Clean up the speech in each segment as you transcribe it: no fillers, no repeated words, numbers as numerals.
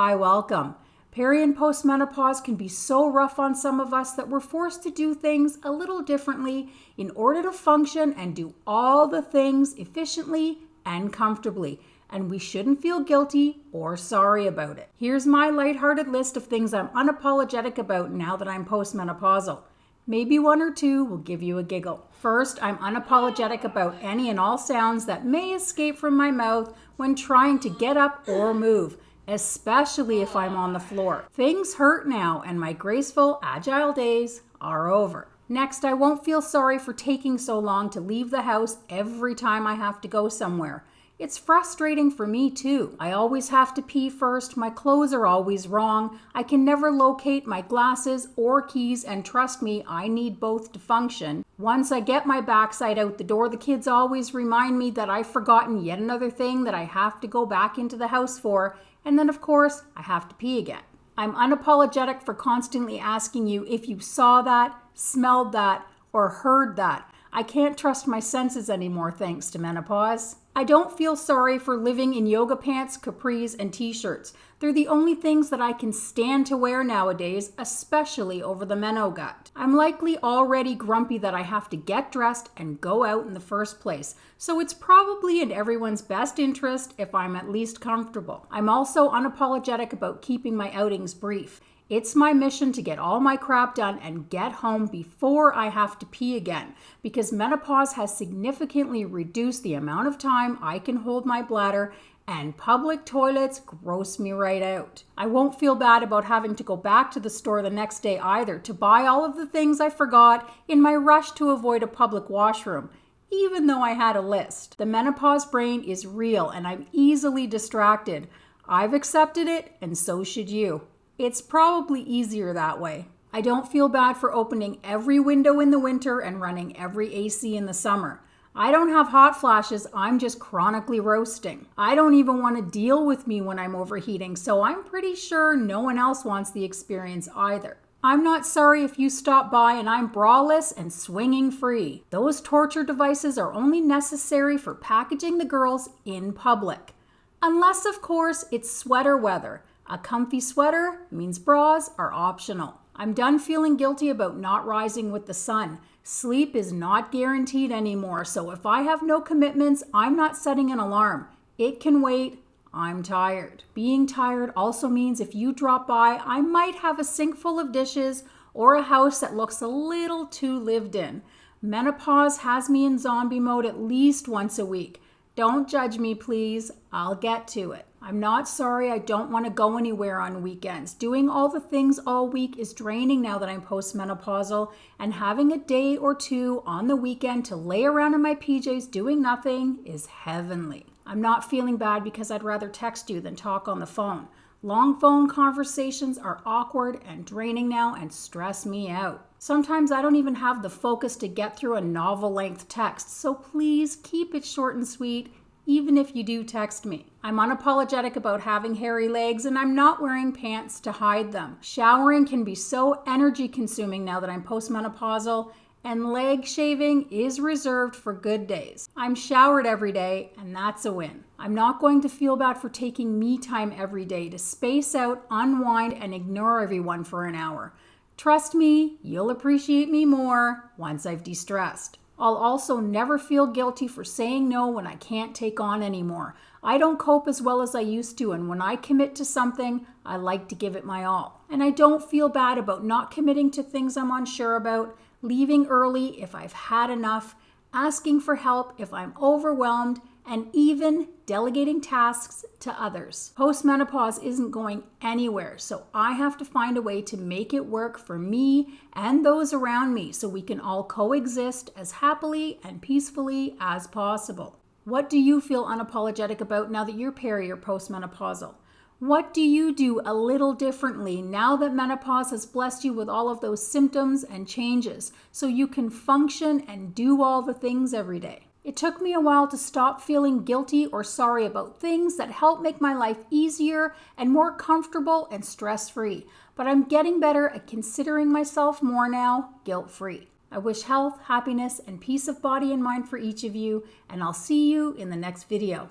Hi, welcome. Peri and postmenopause can be so rough on some of us that we're forced to do things a little differently in order to function and do all the things efficiently and comfortably. And we shouldn't feel guilty or sorry about it. Here's my lighthearted list of things I'm unapologetic about now that I'm postmenopausal. Maybe one or two will give you a giggle. First, I'm unapologetic about any and all sounds that may escape from my mouth when trying to get up or move, especially if I'm on the floor. Things hurt now, and my graceful, agile days are over. Next, I won't feel sorry for taking so long to leave the house every time I have to go somewhere. It's frustrating for me too. I always have to pee first, my clothes are always wrong, I can never locate my glasses or keys, and trust me, I need both to function. Once I get my backside out the door, the kids always remind me that I've forgotten yet another thing that I have to go back into the house for, and then of course, I have to pee again. I'm unapologetic for constantly asking you if you saw that, smelled that, or heard that. I can't trust my senses anymore thanks to menopause. I don't feel sorry for living in yoga pants, capris, and t-shirts. They're the only things that I can stand to wear nowadays, especially over the meno gut. I'm likely already grumpy that I have to get dressed and go out in the first place, so it's probably in everyone's best interest if I'm at least comfortable. I'm also unapologetic about keeping my outings brief. It's my mission to get all my crap done and get home before I have to pee again, because menopause has significantly reduced the amount of time I can hold my bladder, and public toilets gross me right out. I won't feel bad about having to go back to the store the next day either to buy all of the things I forgot in my rush to avoid a public washroom, even though I had a list. The menopause brain is real and I'm easily distracted. I've accepted it, and so should you. It's probably easier that way. I don't feel bad for opening every window in the winter and running every AC in the summer. I don't have hot flashes, I'm just chronically roasting. I don't even want to deal with me when I'm overheating, so I'm pretty sure no one else wants the experience either. I'm not sorry if you stop by and I'm braless and swinging free. Those torture devices are only necessary for packaging the girls in public. Unless, of course, it's sweater weather. A comfy sweater means bras are optional. I'm done feeling guilty about not rising with the sun. Sleep is not guaranteed anymore, so if I have no commitments, I'm not setting an alarm. It can wait. I'm tired. Being tired also means if you drop by, I might have a sink full of dishes or a house that looks a little too lived in. Menopause has me in zombie mode at least once a week. Don't judge me, please. I'll get to it. I'm not sorry I don't want to go anywhere on weekends. Doing all the things all week is draining now that I'm postmenopausal, and having a day or two on the weekend to lay around in my PJs doing nothing is heavenly. I'm not feeling bad because I'd rather text you than talk on the phone. Long phone conversations are awkward and draining now and stress me out. Sometimes I don't even have the focus to get through a novel-length text, so please keep it short and sweet, even if you do text me. I'm unapologetic about having hairy legs, and I'm not wearing pants to hide them. Showering can be so energy-consuming now that I'm postmenopausal, and leg shaving is reserved for good days. I'm showered every day, and that's a win. I'm not going to feel bad for taking me time every day to space out, unwind, and ignore everyone for an hour. Trust me, you'll appreciate me more once I've de-stressed. I'll also never feel guilty for saying no when I can't take on anymore. I don't cope as well as I used to, and when I commit to something, I like to give it my all. And I don't feel bad about not committing to things I'm unsure about, leaving early if I've had enough, asking for help if I'm overwhelmed, and even delegating tasks to others. Postmenopause isn't going anywhere, so I have to find a way to make it work for me and those around me so we can all coexist as happily and peacefully as possible. What do you feel unapologetic about now that you're peri or postmenopausal? What do you do a little differently now that menopause has blessed you with all of those symptoms and changes so you can function and do all the things every day? It took me a while to stop feeling guilty or sorry about things that help make my life easier and more comfortable and stress-free, but I'm getting better at considering myself more now guilt-free. I wish health, happiness, and peace of body and mind for each of you, and I'll see you in the next video.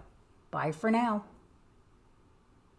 Bye for now.